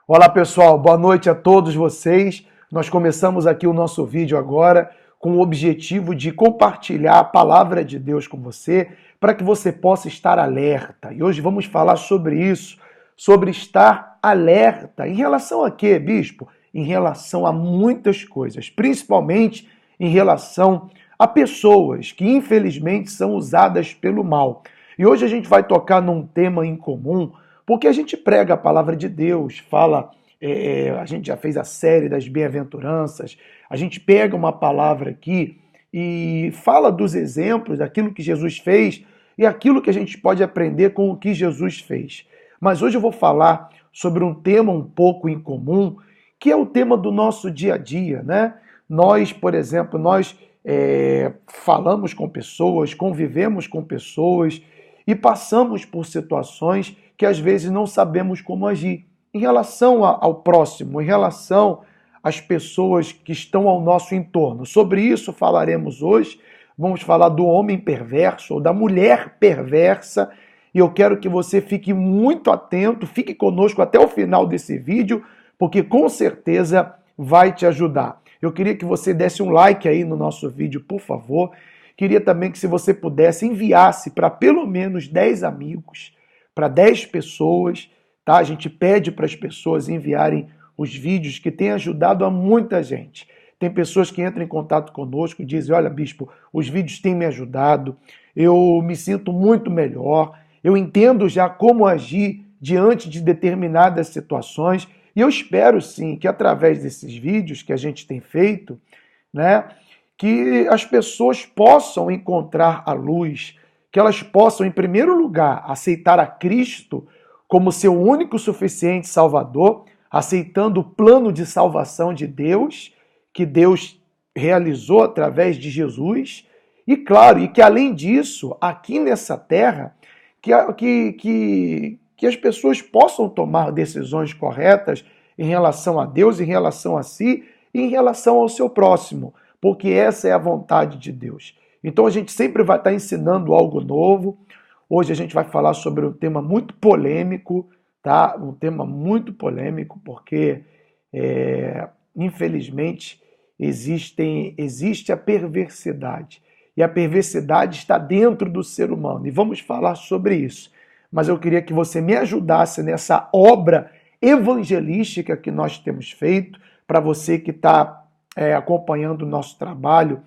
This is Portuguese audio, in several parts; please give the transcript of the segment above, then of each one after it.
Olá pessoal, boa noite a todos vocês. Nós começamos aqui o nosso vídeo agora com o objetivo de compartilhar a palavra de Deus com você, para que você possa estar alerta. E hoje vamos falar sobre isso, sobre estar alerta. Em relação a quê, bispo? Em relação a muitas coisas, principalmente em relação a pessoas que infelizmente são usadas pelo mal. E hoje a gente vai tocar num tema em comum, porque a gente prega a palavra de Deus, fala, a gente já fez a série das bem-aventuranças, a gente pega uma palavra aqui e fala dos exemplos, daquilo que Jesus fez e aquilo que a gente pode aprender com o que Jesus fez. Mas hoje eu vou falar sobre um tema um pouco incomum, que é o tema do nosso dia a dia, né? Nós, por exemplo, falamos com pessoas, convivemos com pessoas e passamos por situações que às vezes não sabemos como agir em relação ao próximo, em relação às pessoas que estão ao nosso entorno. Sobre isso falaremos hoje. Vamos falar do homem perverso ou da mulher perversa. E eu quero que você fique muito atento, fique conosco até o final desse vídeo, porque com certeza vai te ajudar. Eu queria que você desse um like aí no nosso vídeo, por favor. Queria também que, se você pudesse, enviasse para pelo menos 10 amigos, para 10 pessoas, tá? A gente pede para as pessoas enviarem os vídeos que têm ajudado a muita gente. Tem pessoas que entram em contato conosco e dizem: olha, bispo, os vídeos têm me ajudado, eu me sinto muito melhor, eu entendo já como agir diante de determinadas situações, e eu espero sim que através desses vídeos que a gente tem feito, né, que as pessoas possam encontrar a luz, que elas possam, em primeiro lugar, aceitar a Cristo como seu único suficiente Salvador, aceitando o plano de salvação de Deus, que Deus realizou através de Jesus, e claro, e que além disso, aqui nessa terra, que as pessoas possam tomar decisões corretas em relação a Deus, em relação a si e em relação ao seu próximo, porque essa é a vontade de Deus. Então a gente sempre vai estar ensinando algo novo. Hoje a gente vai falar sobre um tema muito polêmico, tá? Um tema muito polêmico, porque infelizmente existe a perversidade. E a perversidade está dentro do ser humano. E vamos falar sobre isso. Mas eu queria que você me ajudasse nessa obra evangelística que nós temos feito, para você que está acompanhando o nosso trabalho.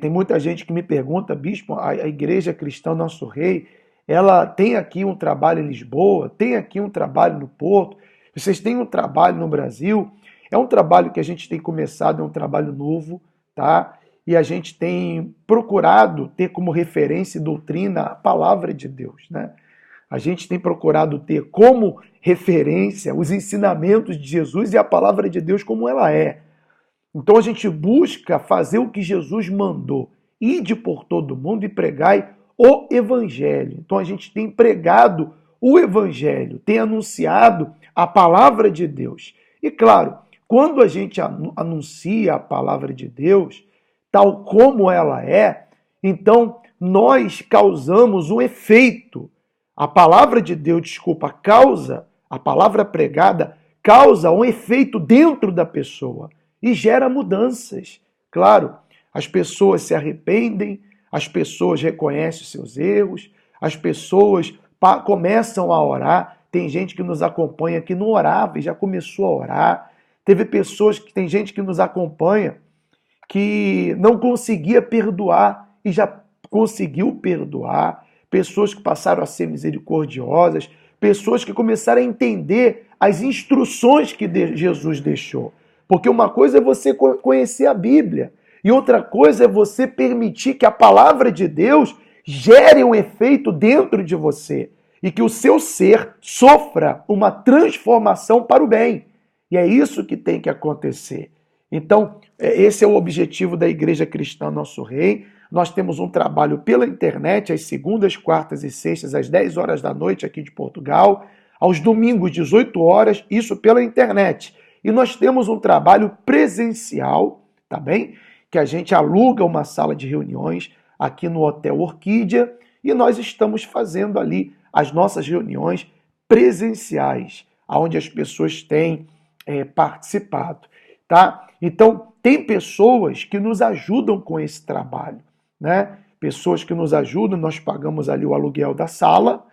Tem muita gente que me pergunta: bispo, a Igreja Cristã Nosso Rei, ela tem aqui um trabalho em Lisboa, tem aqui um trabalho no Porto, vocês têm um trabalho no Brasil? É um trabalho que a gente tem começado, é um trabalho novo, tá? E a gente tem procurado ter como referência e doutrina a palavra de Deus, né? A gente tem procurado ter como referência os ensinamentos de Jesus e a palavra de Deus como ela é. Então a gente busca fazer o que Jesus mandou: ide por todo mundo e pregai o Evangelho. Então a gente tem pregado o Evangelho, tem anunciado a palavra de Deus. E claro, quando a gente anuncia a palavra de Deus, tal como ela é, então nós causamos um efeito. A palavra de Deus, a palavra pregada causa um efeito dentro da pessoa e gera mudanças. Claro, as pessoas se arrependem, as pessoas reconhecem os seus erros, as pessoas começam a orar. Tem gente que nos acompanha que não orava e já começou a orar. Tem gente que nos acompanha que não conseguia perdoar e já conseguiu perdoar. Pessoas que passaram a ser misericordiosas, pessoas que começaram a entender as instruções que Jesus deixou. Porque uma coisa é você conhecer a Bíblia e outra coisa é você permitir que a palavra de Deus gere um efeito dentro de você e que o seu ser sofra uma transformação para o bem. E é isso que tem que acontecer. Então, esse é o objetivo da Igreja Cristã Nosso Rei. Nós temos um trabalho pela internet, às segundas, quartas e sextas, às 10 horas da noite aqui de Portugal, aos domingos, 18 horas, isso pela internet. E nós temos um trabalho presencial, tá bem? Que a gente aluga uma sala de reuniões aqui no Hotel Orquídea e nós estamos fazendo ali as nossas reuniões presenciais. onde as pessoas têm participado, tá? Então, tem pessoas que nos ajudam com esse trabalho, né? Pessoas que nos ajudam, nós pagamos ali o aluguel da sala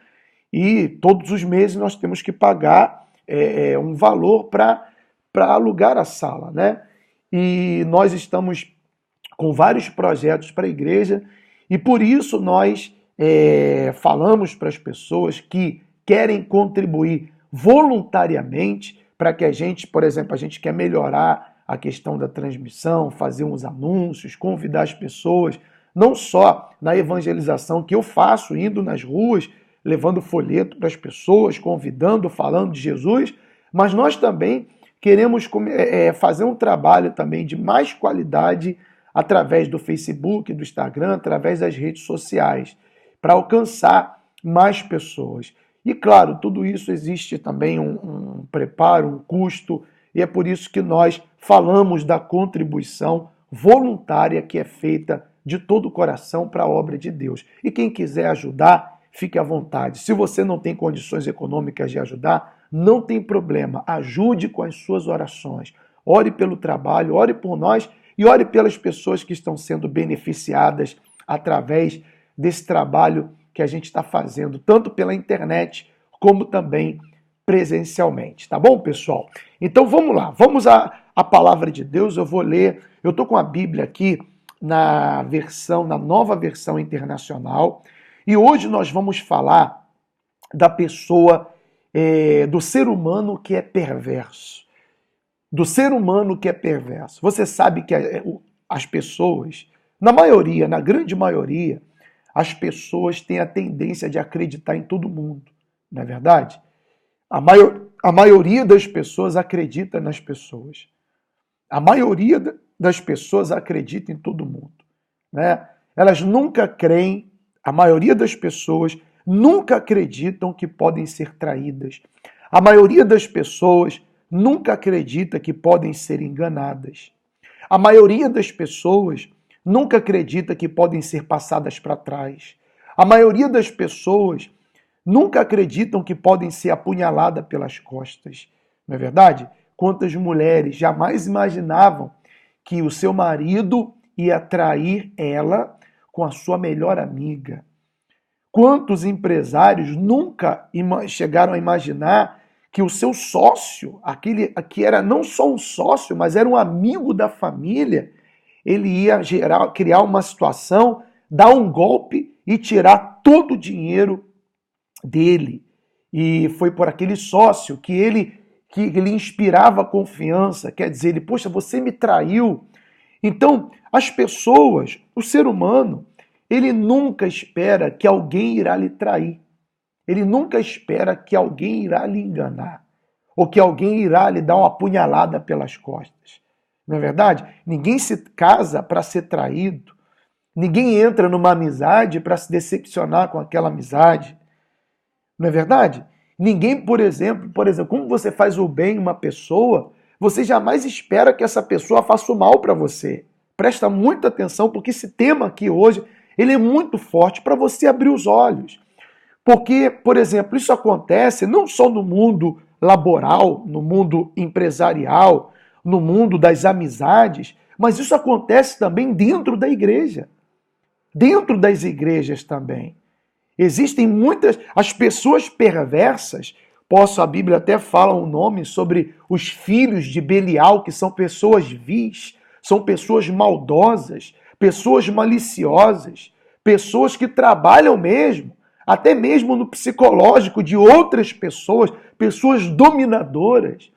e todos os meses nós temos que pagar um valor para alugar a sala, né? E nós estamos com vários projetos para a igreja e por isso nós falamos para as pessoas que querem contribuir voluntariamente para que a gente, por exemplo, a gente quer melhorar a questão da transmissão, fazer uns anúncios, convidar as pessoas, não só na evangelização que eu faço, indo nas ruas, levando folheto para as pessoas, convidando, falando de Jesus, mas nós também queremos fazer um trabalho também de mais qualidade através do Facebook, do Instagram, através das redes sociais, para alcançar mais pessoas. E claro, tudo isso existe também um preparo, um custo, e é por isso que nós falamos da contribuição voluntária que é feita de todo o coração para a obra de Deus. E quem quiser ajudar, fique à vontade. Se você não tem condições econômicas de ajudar, não tem problema. Ajude com as suas orações. Ore pelo trabalho, ore por nós e ore pelas pessoas que estão sendo beneficiadas através desse trabalho que a gente está fazendo, tanto pela internet como também presencialmente. Tá bom, pessoal? Então vamos lá, vamos à palavra de Deus. Eu vou ler, eu estou com a Bíblia aqui na nova versão internacional, e hoje nós vamos falar da pessoa, do ser humano que é perverso. Do ser humano que é perverso. Você sabe que as pessoas, na grande maioria, as pessoas têm a tendência de acreditar em todo mundo, não é verdade? A maioria das pessoas acredita nas pessoas. A maioria das pessoas acredita em todo mundo, né? Elas nunca creem, a maioria das pessoas nunca acreditam que podem ser traídas. A maioria das pessoas nunca acredita que podem ser enganadas. A maioria das pessoas nunca acredita que podem ser passadas para trás. A maioria das pessoas nunca acreditam que podem ser apunhaladas pelas costas. Não é verdade? Quantas mulheres jamais imaginavam que o seu marido ia trair ela com a sua melhor amiga? Quantos empresários nunca chegaram a imaginar que o seu sócio, aquele que era não só um sócio, mas era um amigo da família, ele ia criar uma situação, dar um golpe e tirar todo o dinheiro dele. E foi por aquele sócio que ele inspirava confiança, quer dizer, ele, poxa, você me traiu. Então, as pessoas, o ser humano, ele nunca espera que alguém irá lhe trair. Ele nunca espera que alguém irá lhe enganar, ou que alguém irá lhe dar uma apunhalada pelas costas. Não é verdade? Ninguém se casa para ser traído. Ninguém entra numa amizade para se decepcionar com aquela amizade. Não é verdade? Ninguém, por exemplo, como você faz o bem em uma pessoa, você jamais espera que essa pessoa faça o mal para você. Presta muita atenção, porque esse tema aqui hoje, ele é muito forte para você abrir os olhos. Porque, por exemplo, isso acontece não só no mundo laboral, no mundo empresarial, no mundo das amizades, mas isso acontece também dentro da igreja. Dentro das igrejas também. Existem as pessoas perversas, a Bíblia até fala um nome sobre os filhos de Belial, que são pessoas vis, são pessoas maldosas, pessoas maliciosas, pessoas que trabalham mesmo, até mesmo no psicológico de outras pessoas, pessoas dominadoras,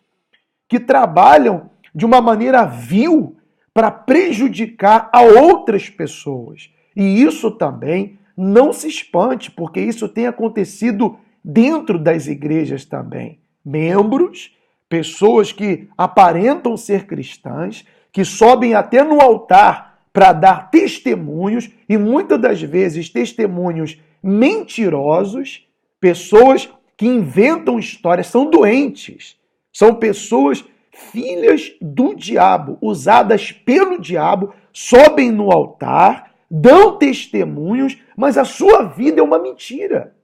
que trabalham de uma maneira vil para prejudicar a outras pessoas. E isso também não se espante, porque isso tem acontecido dentro das igrejas também. Membros, pessoas que aparentam ser cristãs, que sobem até no altar para dar testemunhos, e muitas das vezes testemunhos mentirosos, pessoas que inventam histórias, são doentes, são pessoas filhas do diabo, usadas pelo diabo, sobem no altar, dão testemunhos, mas a sua vida é uma mentira.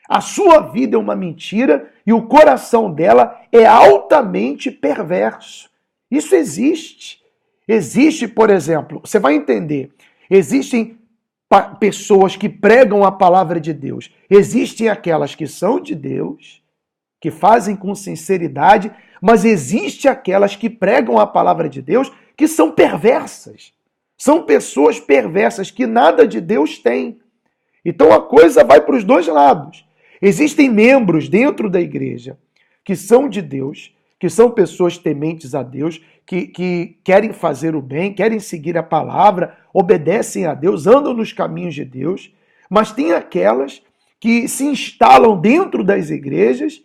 A sua vida é uma mentira e o coração dela é altamente perverso. Isso existe. Existe, por exemplo, você vai entender, existem pessoas que pregam a palavra de Deus. Existem aquelas que são de Deus, que fazem com sinceridade, mas existe aquelas que pregam a palavra de Deus que são perversas. São pessoas perversas que nada de Deus têm. Então a coisa vai para os dois lados. Existem membros dentro da igreja que são de Deus, que são pessoas tementes a Deus, que querem fazer o bem, querem seguir a palavra, obedecem a Deus, andam nos caminhos de Deus, mas tem aquelas que se instalam dentro das igrejas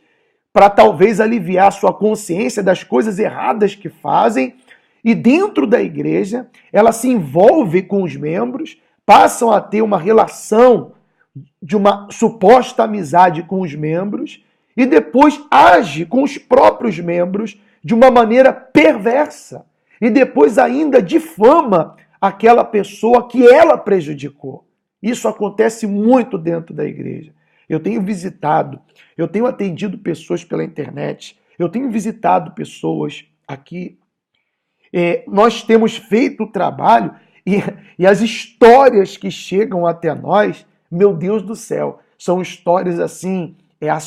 para talvez aliviar sua consciência das coisas erradas que fazem, e dentro da igreja ela se envolve com os membros, passam a ter uma relação de uma suposta amizade com os membros e depois age com os próprios membros de uma maneira perversa e depois ainda difama aquela pessoa que ela prejudicou. Isso acontece muito dentro da igreja. Eu tenho visitado, eu tenho atendido pessoas pela internet, eu tenho visitado pessoas aqui. Nós temos feito o trabalho e as histórias que chegam até nós, meu Deus do céu, são histórias assim,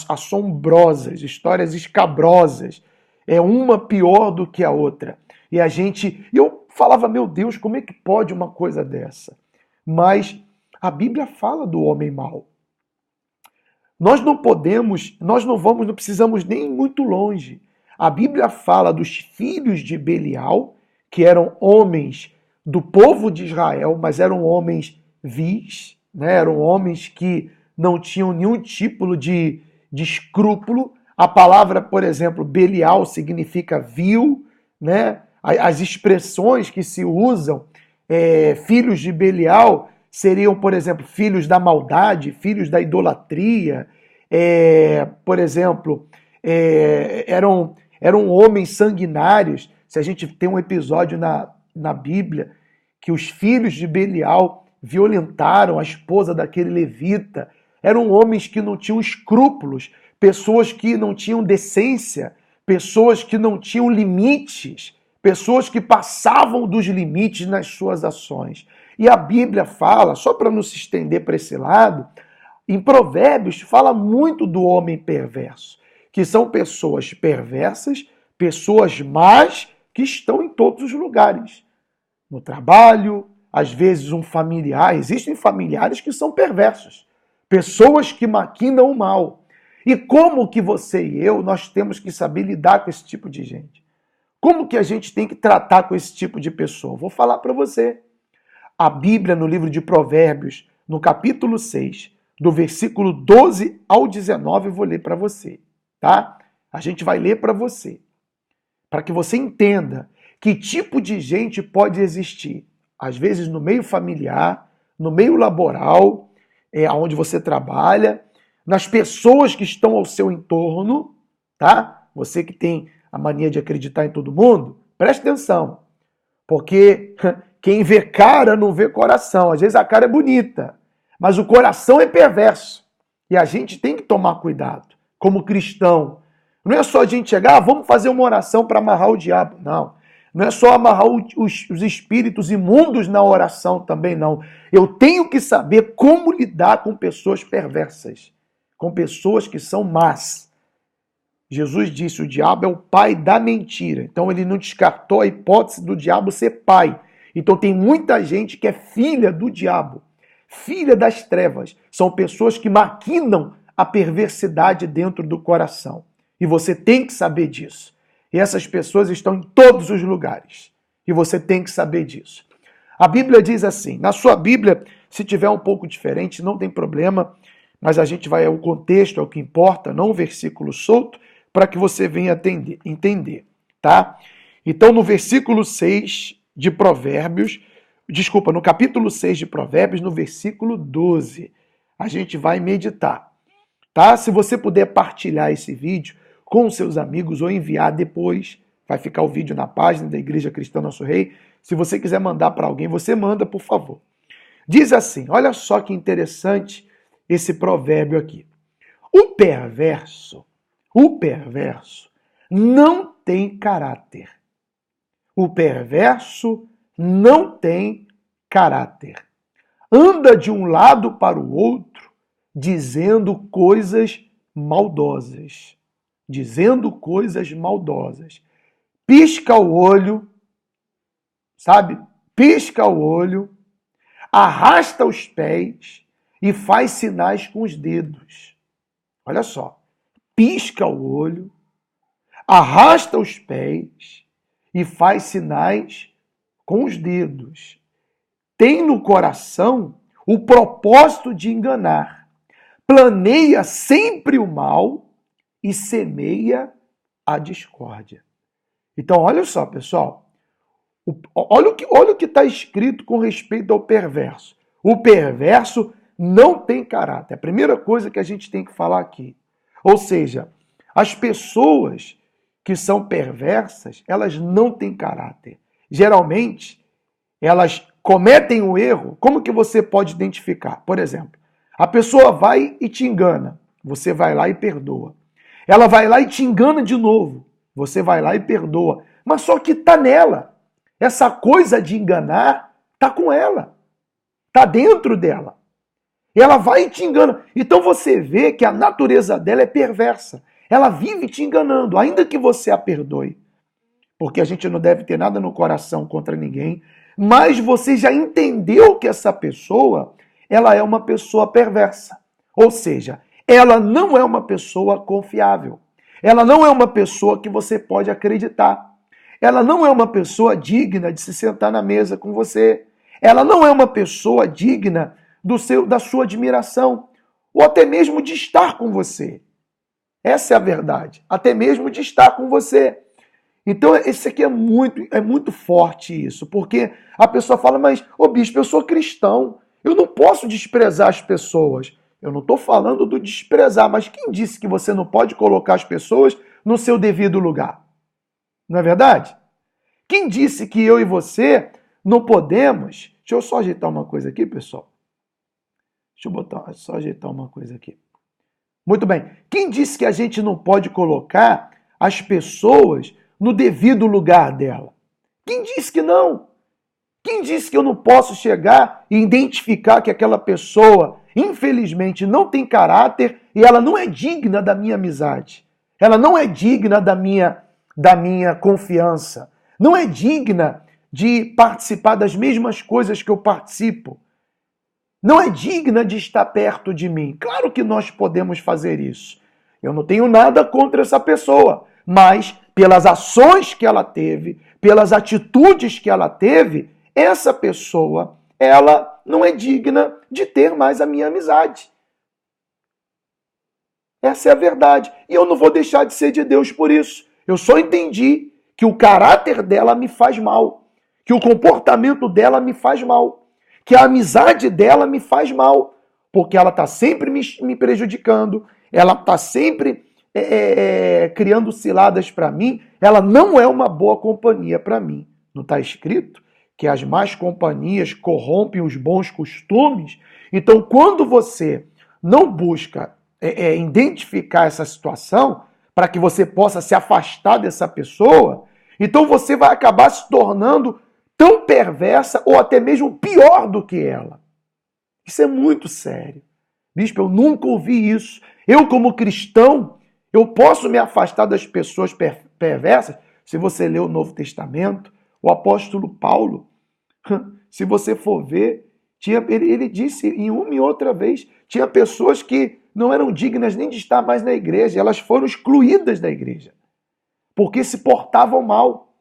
assombrosas, histórias escabrosas. É uma pior do que a outra. E eu falava, meu Deus, como é que pode uma coisa dessa? Mas a Bíblia fala do homem mau. Nós não precisamos nem ir muito longe. A Bíblia fala dos filhos de Belial, que eram homens do povo de Israel, mas eram homens vis, né? Eram homens que não tinham nenhum tipo de escrúpulo. A palavra, por exemplo, Belial significa vil, né? As expressões que se usam, filhos de Belial, seriam, por exemplo, filhos da maldade, filhos da idolatria, por exemplo, eram homens sanguinários. Se a gente tem um episódio na Bíblia que os filhos de Belial violentaram a esposa daquele levita, eram homens que não tinham escrúpulos, pessoas que não tinham decência, pessoas que não tinham limites, pessoas que passavam dos limites nas suas ações. E a Bíblia fala, só para não se estender para esse lado, em Provérbios fala muito do homem perverso, que são pessoas perversas, pessoas más, que estão em todos os lugares. No trabalho, às vezes um familiar, existem familiares que são perversos, pessoas que maquinam o mal. E como que você e eu, nós temos que saber lidar com esse tipo de gente? Como que a gente tem que tratar com esse tipo de pessoa? Vou falar para você. A Bíblia, no livro de Provérbios, no capítulo 6, do versículo 12 ao 19, eu vou ler para você, tá? A gente vai ler para você, para que você entenda que tipo de gente pode existir. Às vezes no meio familiar, no meio laboral, onde você trabalha, nas pessoas que estão ao seu entorno, tá? Você que tem a mania de acreditar em todo mundo, preste atenção, porque quem vê cara não vê coração. Às vezes a cara é bonita, mas o coração é perverso. E a gente tem que tomar cuidado, como cristão. Não é só a gente chegar, vamos fazer uma oração para amarrar o diabo. Não. Não é só amarrar os espíritos imundos na oração também, não. Eu tenho que saber como lidar com pessoas perversas, com pessoas que são más. Jesus disse, o diabo é o pai da mentira. Então ele não descartou a hipótese do diabo ser pai. Então tem muita gente que é filha do diabo, filha das trevas. São pessoas que maquinam a perversidade dentro do coração. E você tem que saber disso. E essas pessoas estão em todos os lugares. E você tem que saber disso. A Bíblia diz assim, na sua Bíblia, se tiver um pouco diferente, não tem problema, mas a gente vai ao contexto, é o que importa, não o versículo solto, para que você venha entender, tá? Então, no versículo 6 de Provérbios, no capítulo 6 de Provérbios, no versículo 12, a gente vai meditar, tá? Se você puder partilhar esse vídeo com seus amigos ou enviar depois, vai ficar o vídeo na página da Igreja Cristã Nosso Rei. Se você quiser mandar para alguém, você manda, por favor. Diz assim, olha só que interessante esse provérbio aqui. O perverso não tem caráter. O perverso não tem caráter. Anda de um lado para o outro, dizendo coisas maldosas. Dizendo coisas maldosas. Pisca o olho, sabe? Pisca o olho, arrasta os pés e faz sinais com os dedos. Olha só. Pisca o olho, arrasta os pés e faz sinais com os dedos. Tem no coração o propósito de enganar. Planeia sempre o mal e semeia a discórdia. Então, olha só, pessoal. Olha o que está escrito com respeito ao perverso. O perverso não tem caráter. É a primeira coisa que a gente tem que falar aqui. Ou seja, as pessoas que são perversas, elas não têm caráter. Geralmente, elas cometem o erro. Como que você pode identificar? Por exemplo, a pessoa vai e te engana. Você vai lá e perdoa. Ela vai lá e te engana de novo. Você vai lá e perdoa. Mas só que está nela. Essa coisa de enganar está com ela. Está dentro dela. E ela vai e te engana. Então você vê que a natureza dela é perversa. Ela vive te enganando, ainda que você a perdoe. Porque a gente não deve ter nada no coração contra ninguém. Mas você já entendeu que essa pessoa, ela é uma pessoa perversa. Ou seja, ela não é uma pessoa confiável. Ela não é uma pessoa que você pode acreditar. Ela não é uma pessoa digna de se sentar na mesa com você. Ela não é uma pessoa digna da sua admiração, ou até mesmo de estar com você. Essa é a verdade. Até mesmo de estar com você. Então, esse aqui é muito forte isso, porque a pessoa fala, mas, ô bispo, eu sou cristão, eu não posso desprezar as pessoas. Eu não estou falando do desprezar, mas quem disse que você não pode colocar as pessoas no seu devido lugar? Não é verdade? Quem disse que eu e você não podemos... Deixa eu só ajeitar uma coisa aqui, pessoal. Só ajeitar uma coisa aqui. Muito bem. Quem disse que a gente não pode colocar as pessoas no devido lugar dela? Quem disse que não? Quem disse que eu não posso chegar e identificar que aquela pessoa, infelizmente, não tem caráter e ela não é digna da minha amizade? Ela não é digna da minha confiança. Não é digna de participar das mesmas coisas que eu participo. Não é digna de estar perto de mim. Claro que nós podemos fazer isso. Eu não tenho nada contra essa pessoa, mas pelas ações que ela teve, pelas atitudes que ela teve, essa pessoa, ela não é digna de ter mais a minha amizade. Essa é a verdade. E eu não vou deixar de ser de Deus por isso. Eu só entendi que o caráter dela me faz mal, que o comportamento dela me faz mal, que a amizade dela me faz mal, porque ela está sempre me prejudicando, ela está sempre criando ciladas para mim, ela não é uma boa companhia para mim. Não está escrito que as más companhias corrompem os bons costumes? Então, quando você não busca identificar essa situação, para que você possa se afastar dessa pessoa, então você vai acabar se tornando tão perversa ou até mesmo pior do que ela. Isso é muito sério. Bispo, eu nunca ouvi isso. Eu, como cristão, eu posso me afastar das pessoas perversas? Se você ler o Novo Testamento, o apóstolo Paulo, se você for ver, ele disse em uma e outra vez, tinha pessoas que não eram dignas nem de estar mais na igreja, elas foram excluídas da igreja, porque se portavam mal,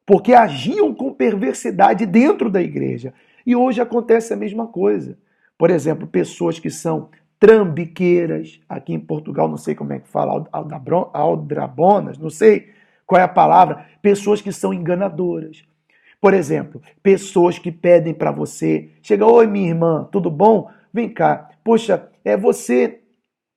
porque agiam com perversidade dentro da igreja. E hoje acontece a mesma coisa. Por exemplo, pessoas que são trambiqueiras, aqui em Portugal, não sei como é que fala, aldrabonas, não sei qual é a palavra, pessoas que são enganadoras. Por exemplo, pessoas que pedem para você, chega, oi minha irmã, tudo bom? Vem cá, poxa,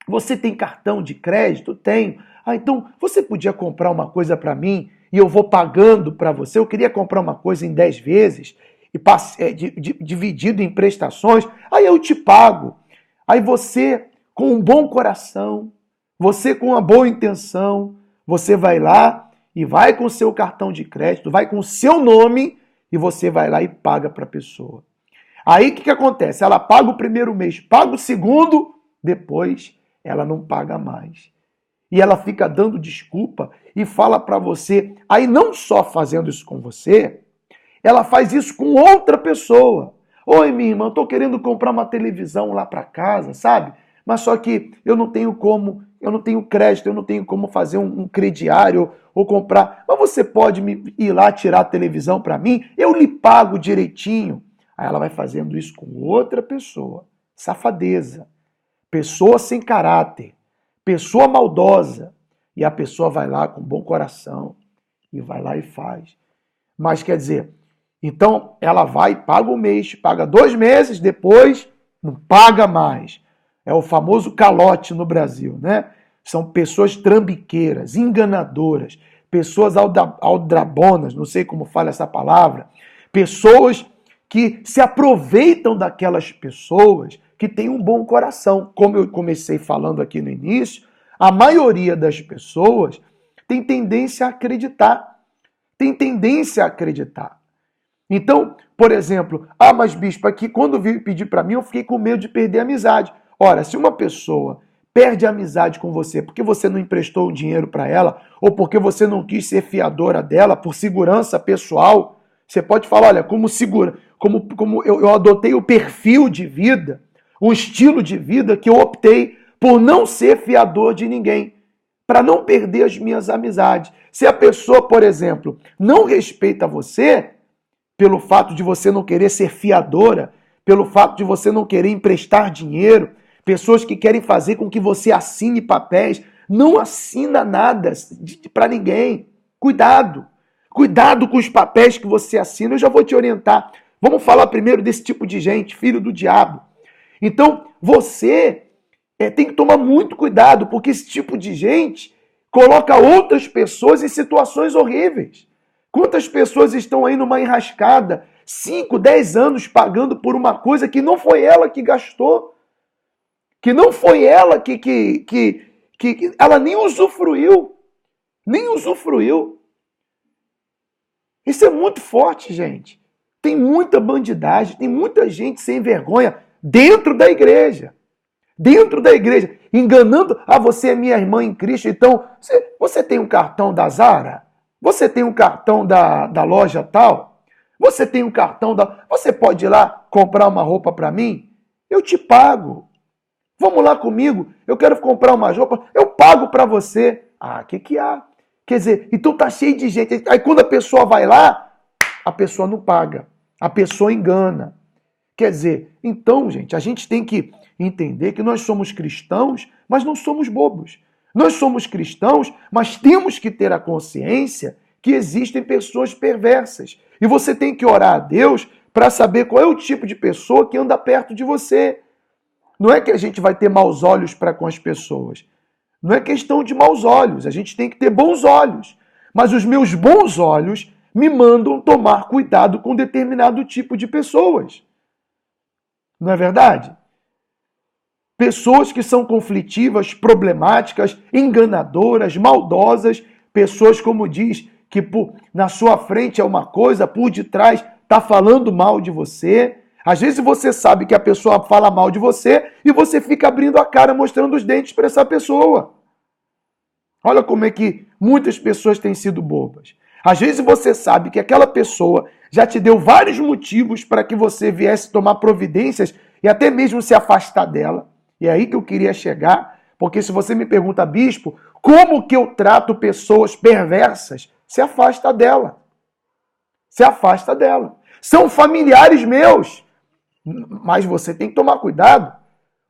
você tem cartão de crédito? Tenho. Ah, então você podia comprar uma coisa para mim e eu vou pagando para você? Eu queria comprar uma coisa em 10 vezes, dividido em prestações, aí eu te pago. Aí você, com um bom coração, Você com uma boa intenção, você vai lá e vai com o seu cartão de crédito, vai com o seu nome e você vai lá e paga para a pessoa. Aí o que acontece? Ela paga o primeiro mês, paga o segundo, depois ela não paga mais. E ela fica dando desculpa e fala para você, aí não só fazendo isso com você, ela faz isso com outra pessoa. Oi, minha irmã, eu estou querendo comprar uma televisão lá para casa, sabe? Mas só que eu não tenho crédito, eu não tenho como fazer um crediário ou comprar. Mas você pode ir lá tirar a televisão para mim? Eu lhe pago direitinho. Aí ela vai fazendo isso com outra pessoa. Safadeza. Pessoa sem caráter. Pessoa maldosa. E a pessoa vai lá com bom coração e vai lá e faz. Mas quer dizer, então ela vai, paga um mês, paga 2 meses, depois não paga mais. É o famoso calote no Brasil, né? São pessoas trambiqueiras, enganadoras, pessoas aldrabonas, não sei como fala essa palavra, pessoas que se aproveitam daquelas pessoas que têm um bom coração. Como eu comecei falando aqui no início, a maioria das pessoas tem tendência a acreditar. Tem tendência a acreditar. Então, por exemplo, mas bispo, aqui quando veio pedir para mim, eu fiquei com medo de perder a amizade. Ora, se uma pessoa perde a amizade com você porque você não emprestou o dinheiro para ela ou porque você não quis ser fiadora dela por segurança pessoal, você pode falar, olha, como eu adotei o perfil de vida, um estilo de vida que eu optei por não ser fiador de ninguém, para não perder as minhas amizades. Se a pessoa, por exemplo, não respeita você, pelo fato de você não querer ser fiadora, pelo fato de você não querer emprestar dinheiro, pessoas que querem fazer com que você assine papéis, não assina nada para ninguém. Cuidado. Cuidado com os papéis que você assina. Eu já vou te orientar. Vamos falar primeiro desse tipo de gente, filho do diabo. Então, você tem que tomar muito cuidado, porque esse tipo de gente coloca outras pessoas em situações horríveis. Quantas pessoas estão aí numa enrascada, 5, 10 anos pagando por uma coisa que não foi ela que gastou, que não foi ela que ela nem usufruiu. Nem usufruiu. Isso é muito forte, gente. Tem muita bandidagem, tem muita gente sem vergonha dentro da igreja. Dentro da igreja, enganando. Você é minha irmã em Cristo, então você tem um cartão da Zara? Você tem um cartão da loja tal? Você tem um cartão da... Você pode ir lá comprar uma roupa para mim? Eu te pago. Vamos lá comigo, eu quero comprar uma roupa, eu pago para você. O que há? Quer dizer, então tá cheio de gente. Aí quando a pessoa vai lá, a pessoa não paga, a pessoa engana. Quer dizer, então, gente, a gente tem que entender que nós somos cristãos, mas não somos bobos. Nós somos cristãos, mas temos que ter a consciência que existem pessoas perversas. E você tem que orar a Deus para saber qual é o tipo de pessoa que anda perto de você. Não é que a gente vai ter maus olhos para com as pessoas. Não é questão de maus olhos. A gente tem que ter bons olhos. Mas os meus bons olhos me mandam tomar cuidado com determinado tipo de pessoas. Não é verdade? Pessoas que são conflitivas, problemáticas, enganadoras, maldosas. Pessoas, como diz, que na sua frente é uma coisa, por detrás está falando mal de você. Às vezes você sabe que a pessoa fala mal de você e você fica abrindo a cara, mostrando os dentes para essa pessoa. Olha como é que muitas pessoas têm sido bobas. Às vezes você sabe que aquela pessoa já te deu vários motivos para que você viesse tomar providências e até mesmo se afastar dela. E é aí que eu queria chegar, porque se você me pergunta, bispo, como que eu trato pessoas perversas? Se afasta dela. Se afasta dela. São familiares meus. Mas você tem que tomar cuidado.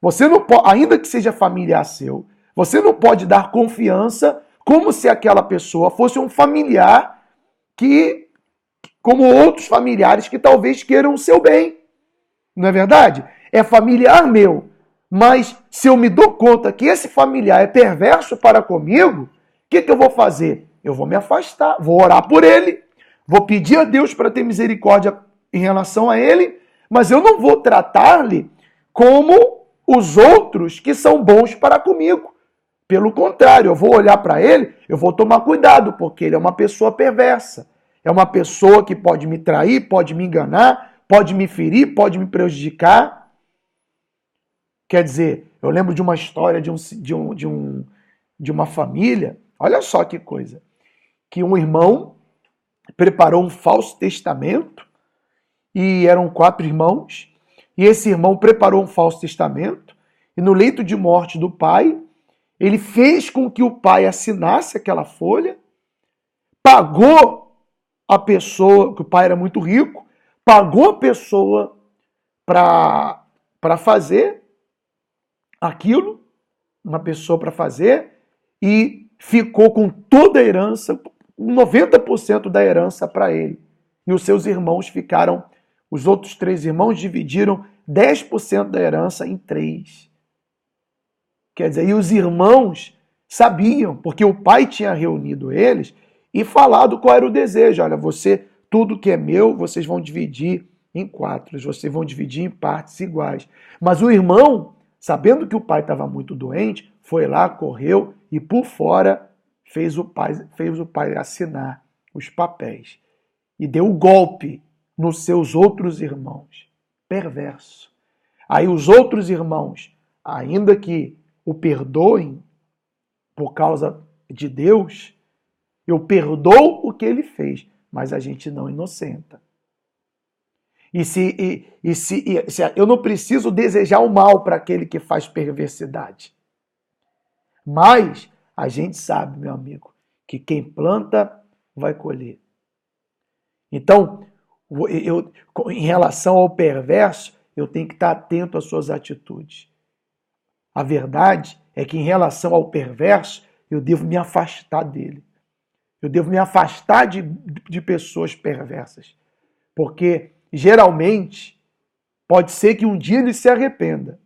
Você não pode, ainda que seja familiar seu, você não pode dar confiança como se aquela pessoa fosse um familiar como outros familiares que talvez queiram o seu bem. Não é verdade? É familiar meu. Mas se eu me dou conta que esse familiar é perverso para comigo, o que eu vou fazer? Eu vou me afastar, vou orar por ele, vou pedir a Deus para ter misericórdia em relação a ele, mas eu não vou tratar-lhe como os outros que são bons para comigo. Pelo contrário, eu vou olhar para ele, eu vou tomar cuidado, porque ele é uma pessoa perversa. É uma pessoa que pode me trair, pode me enganar, pode me ferir, pode me prejudicar. Quer dizer, eu lembro de uma história de uma família, olha só que coisa, que um irmão preparou um falso testamento, e eram 4 irmãos, e esse irmão preparou um falso testamento, e no leito de morte do pai, ele fez com que o pai assinasse aquela folha, pagou a pessoa, que o pai era muito rico, pagou a pessoa para fazer aquilo, uma pessoa para fazer, e ficou com toda a herança, 90% da herança para ele. E os seus irmãos ficaram, os outros 3 irmãos dividiram 10% da herança em 3. Quer dizer, e os irmãos sabiam, porque o pai tinha reunido eles e falado qual era o desejo. Olha, tudo que é meu, vocês vão dividir em 4, vocês vão dividir em partes iguais. Mas o irmão, sabendo que o pai estava muito doente, foi lá, correu e por fora fez o pai assinar os papéis. E deu o golpe nos seus outros irmãos. Perverso. Aí os outros irmãos, ainda que o perdoem por causa de Deus, eu perdoo o que ele fez, mas a gente não inocenta. Eu não preciso desejar o mal para aquele que faz perversidade. Mas a gente sabe, meu amigo, que quem planta vai colher. Então, em relação ao perverso, eu tenho que estar atento às suas atitudes. A verdade é que em relação ao perverso, eu devo me afastar dele. Eu devo me afastar de pessoas perversas. Porque, geralmente, pode ser que um dia ele se arrependa.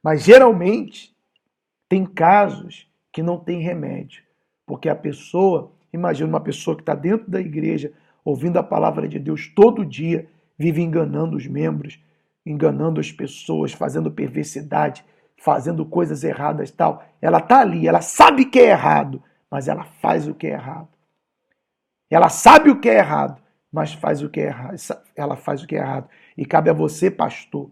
Mas, geralmente, tem casos que não tem remédio. Porque a pessoa, imagina uma pessoa que está dentro da igreja, ouvindo a palavra de Deus todo dia, vive enganando os membros, enganando as pessoas, fazendo perversidade, fazendo coisas erradas e tal. Ela está ali, ela sabe que é errado, mas ela faz o que é errado. Ela sabe o que é errado, mas faz o que é errado. Ela faz o que é errado. E cabe a você, pastor,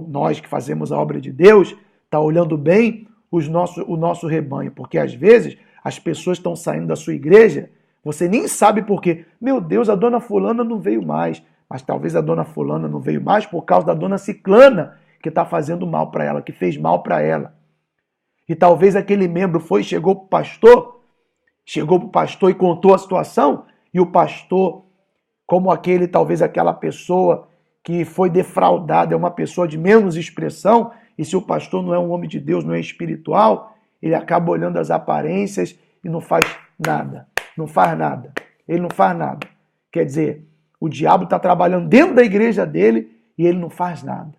nós que fazemos a obra de Deus, tá olhando bem o nosso rebanho, porque às vezes as pessoas estão saindo da sua igreja, você nem sabe por quê. Meu Deus, a dona fulana não veio mais, mas talvez a dona fulana não veio mais por causa da dona ciclana, que está fazendo mal para ela, que fez mal para ela. E talvez aquele membro chegou para o pastor e contou a situação, e o pastor, como talvez aquela pessoa que foi defraudada, é uma pessoa de menos expressão, e se o pastor não é um homem de Deus, não é espiritual, ele acaba olhando as aparências e não faz nada. Não faz nada. Ele não faz nada. Quer dizer, o diabo está trabalhando dentro da igreja dele e ele não faz nada.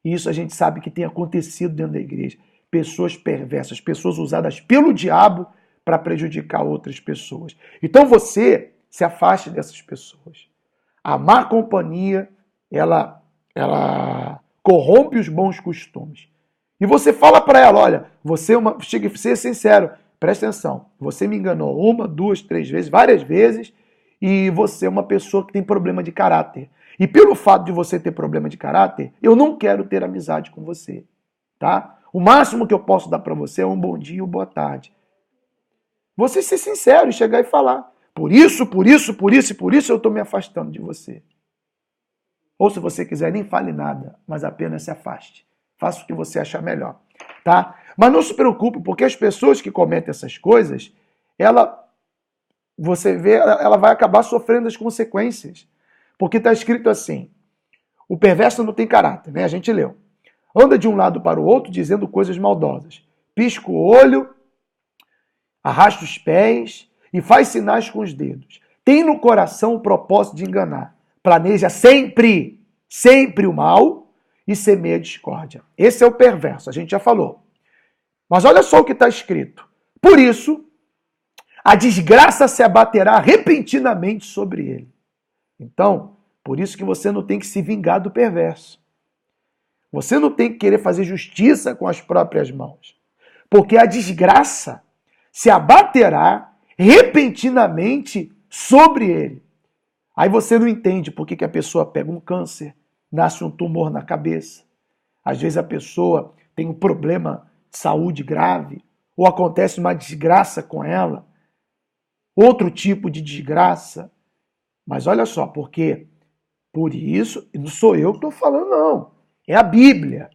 E isso a gente sabe que tem acontecido dentro da igreja. Pessoas perversas, pessoas usadas pelo diabo para prejudicar outras pessoas. Então você se afaste dessas pessoas. A má companhia, ela corrompe os bons costumes. E você fala para ela, olha, chega a ser sincero, presta atenção, você me enganou 1, 2, 3 vezes, várias vezes, e você é uma pessoa que tem problema de caráter. E pelo fato de você ter problema de caráter, eu não quero ter amizade com você, tá? O máximo que eu posso dar para você é um bom dia ou boa tarde. Você ser sincero e chegar e falar. Por isso eu estou me afastando de você. Ou se você quiser, nem fale nada, mas apenas se afaste. Faça o que você achar melhor, tá? Mas não se preocupe, porque as pessoas que cometem essas coisas, você vê, ela vai acabar sofrendo as consequências. Porque está escrito assim, o perverso não tem caráter, né? A gente leu. Anda de um lado para o outro dizendo coisas maldosas. Pisca o olho, arrasta os pés e faz sinais com os dedos. Tem no coração o propósito de enganar. Planeja sempre o mal e semeia a discórdia. Esse é o perverso, a gente já falou. Mas olha só o que está escrito. Por isso, a desgraça se abaterá repentinamente sobre ele. Então, por isso que você não tem que se vingar do perverso. Você não tem que querer fazer justiça com as próprias mãos. porque a desgraça se abaterá repentinamente sobre ele. Aí você não entende por que a pessoa pega um câncer, nasce um tumor na cabeça. Às vezes a pessoa tem um problema de saúde grave, ou acontece uma desgraça com ela, outro tipo de desgraça. Mas olha só, porque por isso, não sou eu que estou falando, não. É a Bíblia.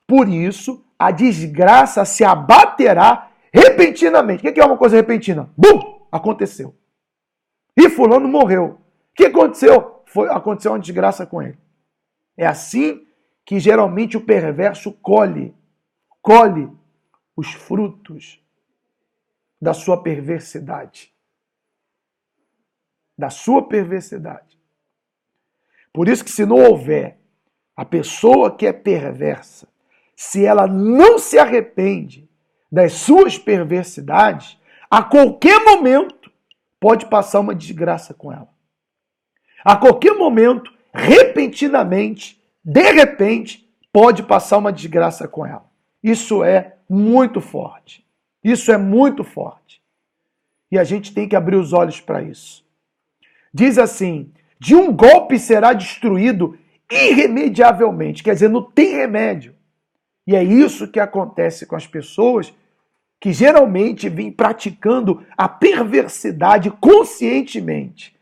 Por isso, a desgraça se abaterá repentinamente. O que é uma coisa repentina? Bum! Aconteceu. E fulano morreu. O que aconteceu? Aconteceu uma desgraça com ele. É assim que geralmente o perverso colhe os frutos da sua perversidade. Da sua perversidade. Por isso que se não houver a pessoa que é perversa, se ela não se arrepende das suas perversidades, a qualquer momento pode passar uma desgraça com ela. A qualquer momento, repentinamente, de repente, pode passar uma desgraça com ela. Isso é muito forte. Isso é muito forte. E a gente tem que abrir os olhos para isso. Diz assim, de um golpe será destruído irremediavelmente. Quer dizer, não tem remédio. E é isso que acontece com as pessoas que geralmente vêm praticando a perversidade conscientemente.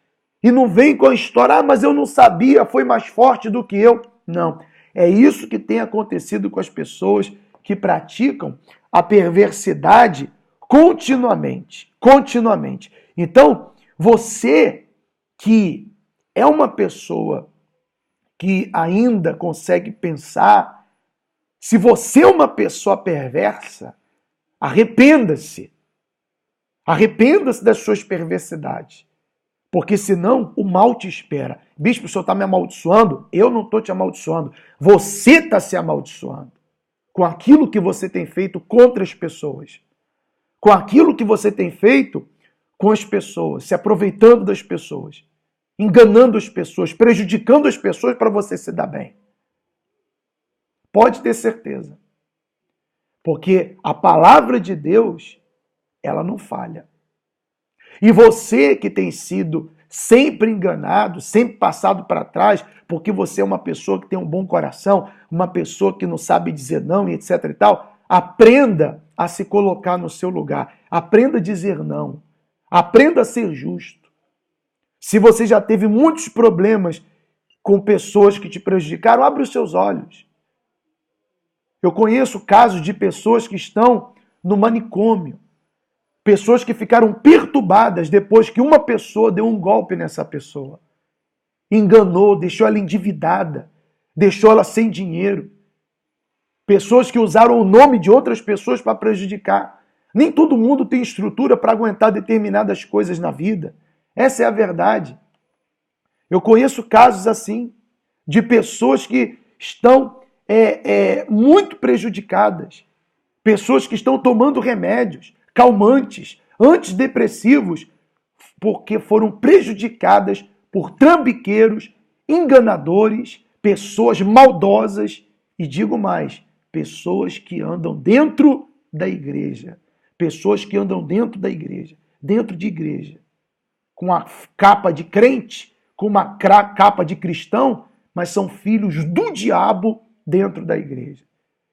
E não vem com a história, mas eu não sabia, foi mais forte do que eu. Não. É isso que tem acontecido com as pessoas que praticam a perversidade continuamente. Continuamente. Então, você que é uma pessoa que ainda consegue pensar, se você é uma pessoa perversa, arrependa-se. Arrependa-se das suas perversidades. Porque senão o mal te espera. Bispo, o senhor está me amaldiçoando? Eu não estou te amaldiçoando. Você está se amaldiçoando. Com aquilo que você tem feito contra as pessoas. Com aquilo que você tem feito com as pessoas. Se aproveitando das pessoas. Enganando as pessoas. Prejudicando as pessoas para você se dar bem. Pode ter certeza. Porque a palavra de Deus, ela não falha. E você que tem sido sempre enganado, sempre passado para trás, porque você é uma pessoa que tem um bom coração, uma pessoa que não sabe dizer não e etc e tal, aprenda a se colocar no seu lugar. Aprenda a dizer não. Aprenda a ser justo. Se você já teve muitos problemas com pessoas que te prejudicaram, abre os seus olhos. Eu conheço casos de pessoas que estão no manicômio. Pessoas que ficaram perturbadas depois que uma pessoa deu um golpe nessa pessoa. Enganou, deixou ela endividada, deixou ela sem dinheiro. Pessoas que usaram o nome de outras pessoas para prejudicar. Nem todo mundo tem estrutura para aguentar determinadas coisas na vida. Essa é a verdade. Eu conheço casos assim, de pessoas que estão muito prejudicadas. Pessoas que estão tomando remédios, calmantes, antidepressivos, porque foram prejudicadas por trambiqueiros, enganadores, pessoas maldosas e, digo mais, pessoas que andam dentro da igreja. Pessoas que andam dentro da igreja, dentro de igreja, com a capa de crente, com uma capa de cristão, mas são filhos do diabo dentro da igreja.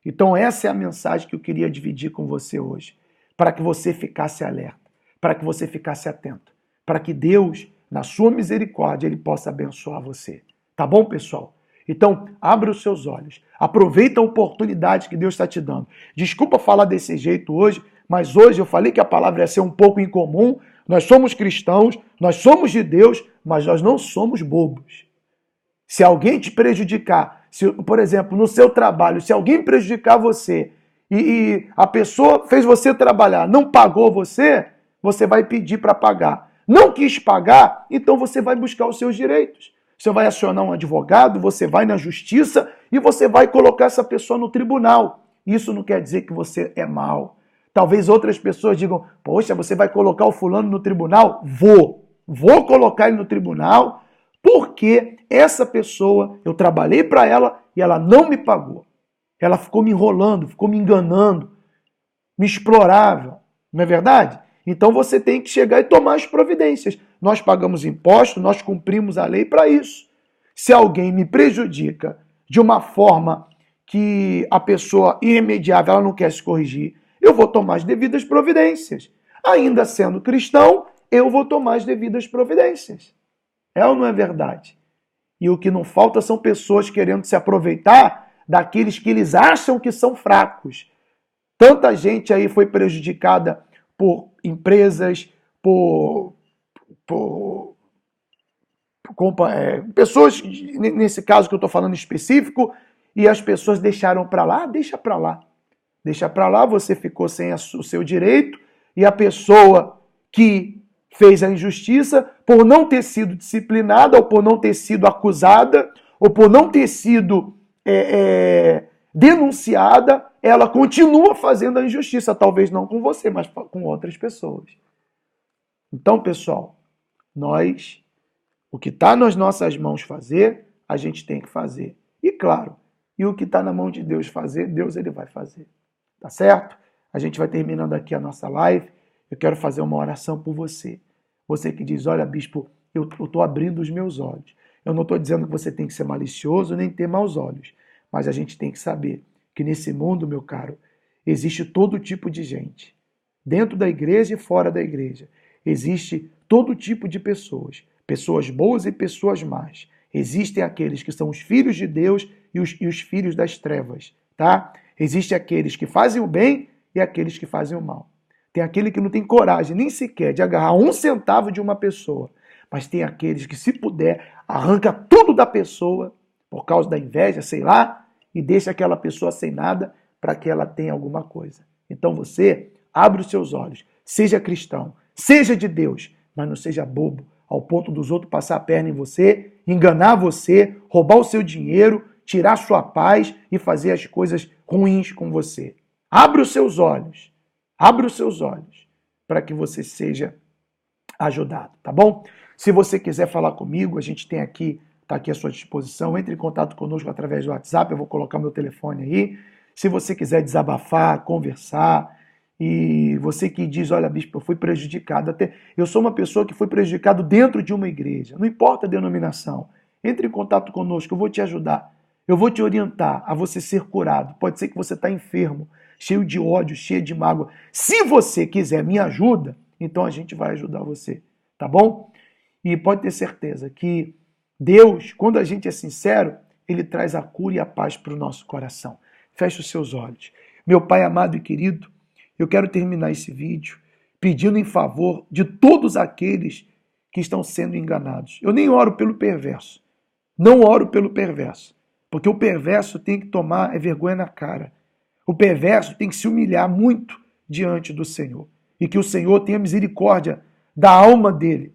Então essa é a mensagem que eu queria dividir com você hoje, para que você ficasse alerta, para que você ficasse atento, para que Deus, na sua misericórdia, Ele possa abençoar você. Tá bom, pessoal? Então, abra os seus olhos, aproveita a oportunidade que Deus está te dando. Desculpa falar desse jeito hoje, mas hoje eu falei que a palavra ia ser um pouco incomum. Nós somos cristãos, nós somos de Deus, mas nós não somos bobos. Se alguém te prejudicar, por exemplo, no seu trabalho, se alguém prejudicar você e a pessoa fez você trabalhar, não pagou você, você vai pedir para pagar. Não quis pagar, então você vai buscar os seus direitos. Você vai acionar um advogado, você vai na justiça e você vai colocar essa pessoa no tribunal. Isso não quer dizer que você é mau. Talvez outras pessoas digam, poxa, você vai colocar o fulano no tribunal? Vou colocar ele no tribunal, porque essa pessoa, eu trabalhei para ela e ela não me pagou. Ela ficou me enrolando, ficou me enganando. me exploravam, não é verdade? Então você tem que chegar e tomar as providências. Nós pagamos impostos, nós cumprimos a lei para isso. Se alguém me prejudica de uma forma que a pessoa irremediável, ela não quer se corrigir, eu vou tomar as devidas providências. Ainda sendo cristão, eu vou tomar as devidas providências. É ou não é verdade? E o que não falta são pessoas querendo se aproveitar daqueles que eles acham que são fracos. Tanta gente aí foi prejudicada por empresas, por pessoas, nesse caso que eu estou falando específico, e as pessoas deixaram para lá, deixa para lá. Deixa para lá, você ficou sem o seu direito, e a pessoa que fez a injustiça, por não ter sido disciplinada, ou por não ter sido acusada, ou por não ter sido denunciada, ela continua fazendo a injustiça, talvez não com você, mas com outras pessoas. Então, pessoal, o que está nas nossas mãos fazer, a gente tem que fazer. E claro, e o que está na mão de Deus fazer, Deus ele vai fazer. Tá certo? A gente vai terminando aqui a nossa live. Eu quero fazer uma oração por você. Você que diz, olha, bispo, eu estou abrindo os meus olhos. Eu não estou dizendo que você tem que ser malicioso nem ter maus olhos. Mas a gente tem que saber que nesse mundo, meu caro, existe todo tipo de gente. Dentro da igreja e fora da igreja. Existe todo tipo de pessoas. Pessoas boas e pessoas más. Existem aqueles que são os filhos de Deus e os filhos das trevas, tá? Existem aqueles que fazem o bem e aqueles que fazem o mal. Tem aquele que não tem coragem nem sequer de agarrar 1 centavo de uma pessoa. Mas tem aqueles que, se puder, arranca tudo da pessoa por causa da inveja, sei lá, e deixa aquela pessoa sem nada para que ela tenha alguma coisa. Então você abre os seus olhos, seja cristão, seja de Deus, mas não seja bobo, ao ponto dos outros passar a perna em você, enganar você, roubar o seu dinheiro, tirar sua paz e fazer as coisas ruins com você. Abre os seus olhos para que você seja ajudado, tá bom? Se você quiser falar comigo, a gente tem aqui, está aqui à sua disposição, entre em contato conosco através do WhatsApp, eu vou colocar meu telefone aí. Se você quiser desabafar, conversar, e você que diz, olha, bispo, eu fui prejudicado. Eu sou uma pessoa que foi prejudicado dentro de uma igreja. Não importa a denominação. Entre em contato conosco, eu vou te ajudar. Eu vou te orientar a você ser curado. Pode ser que você está enfermo, cheio de ódio, cheio de mágoa. Se você quiser minha ajuda, então a gente vai ajudar você. Tá bom? E pode ter certeza que Deus, quando a gente é sincero, Ele traz a cura e a paz para o nosso coração. Feche os seus olhos. Meu Pai amado e querido, eu quero terminar esse vídeo pedindo em favor de todos aqueles que estão sendo enganados. Eu nem oro pelo perverso. Não oro pelo perverso. Porque o perverso tem que tomar vergonha na cara. O perverso tem que se humilhar muito diante do Senhor. E que o Senhor tenha misericórdia da alma dele.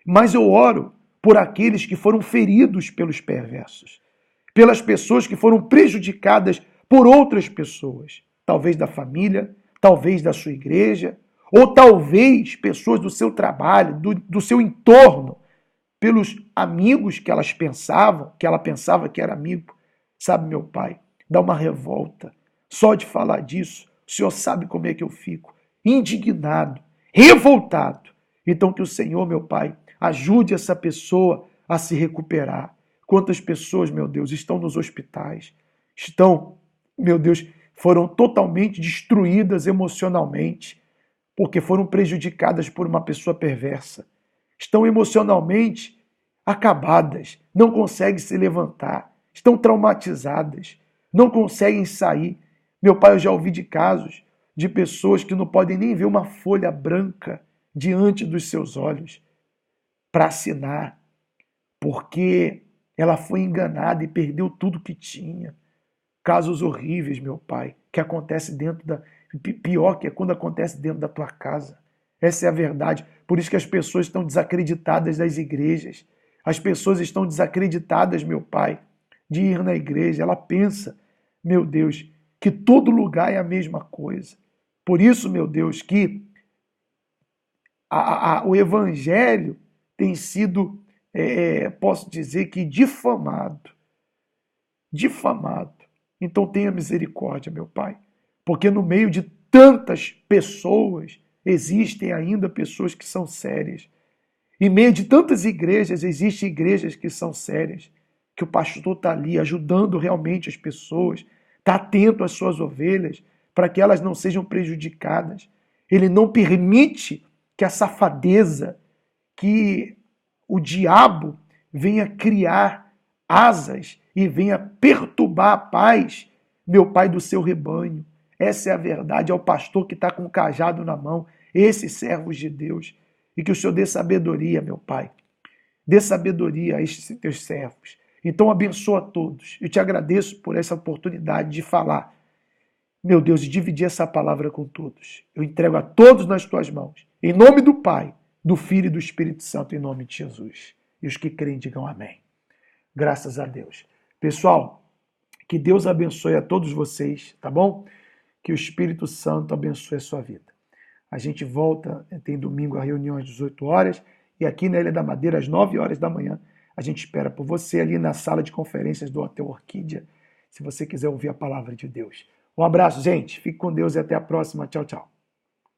Mas eu oro por aqueles que foram feridos pelos perversos. Pelas pessoas que foram prejudicadas por outras pessoas. Talvez da família, talvez da sua igreja, ou talvez pessoas do seu trabalho, do seu entorno, pelos amigos que ela pensava que era amigo. Sabe, meu Pai, dá uma revolta. Só de falar disso, o Senhor sabe como é que eu fico. Indignado, revoltado. Então que o Senhor, meu Pai, ajude essa pessoa a se recuperar. Quantas pessoas, meu Deus, estão nos hospitais, estão, meu Deus, foram totalmente destruídas emocionalmente, porque foram prejudicadas por uma pessoa perversa. Estão emocionalmente acabadas, não conseguem se levantar, estão traumatizadas, não conseguem sair. Meu Pai, eu já ouvi de casos de pessoas que não podem nem ver uma folha branca diante dos seus olhos para assinar, porque ela foi enganada e perdeu tudo que tinha. Casos horríveis, meu Pai, que acontece pior que é quando acontece dentro da tua casa. Essa é a verdade. Por isso que as pessoas estão desacreditadas das igrejas. As pessoas estão desacreditadas, meu Pai, de ir na igreja. Ela pensa, meu Deus, que todo lugar é a mesma coisa. Por isso, meu Deus, que o evangelho tem sido, posso dizer que difamado. Difamado. Então tenha misericórdia, meu Pai, porque no meio de tantas pessoas, existem ainda pessoas que são sérias. Em meio de tantas igrejas, existem igrejas que são sérias, que o pastor está ali ajudando realmente as pessoas, está atento às suas ovelhas, para que elas não sejam prejudicadas. Ele não permite que a safadeza, que o diabo venha criar asas e venha perturbar a paz, meu Pai, do seu rebanho. Essa é a verdade, é o pastor que está com o cajado na mão, esses servos de Deus. E que o Senhor dê sabedoria, meu Pai. Dê sabedoria a estes teus servos. Então abençoa a todos. Eu te agradeço por essa oportunidade de falar, meu Deus, e dividir essa palavra com todos. Eu entrego a todos nas tuas mãos. Em nome do Pai, do Filho e do Espírito Santo, em nome de Jesus. E os que creem digam amém. Graças a Deus. Pessoal, que Deus abençoe a todos vocês, tá bom? Que o Espírito Santo abençoe a sua vida. A gente volta, tem domingo a reunião às 18 horas e aqui na Ilha da Madeira às 9 horas da manhã. A gente espera por você ali na sala de conferências do Hotel Orquídea, se você quiser ouvir a palavra de Deus. Um abraço, gente. Fique com Deus e até a próxima. Tchau, tchau.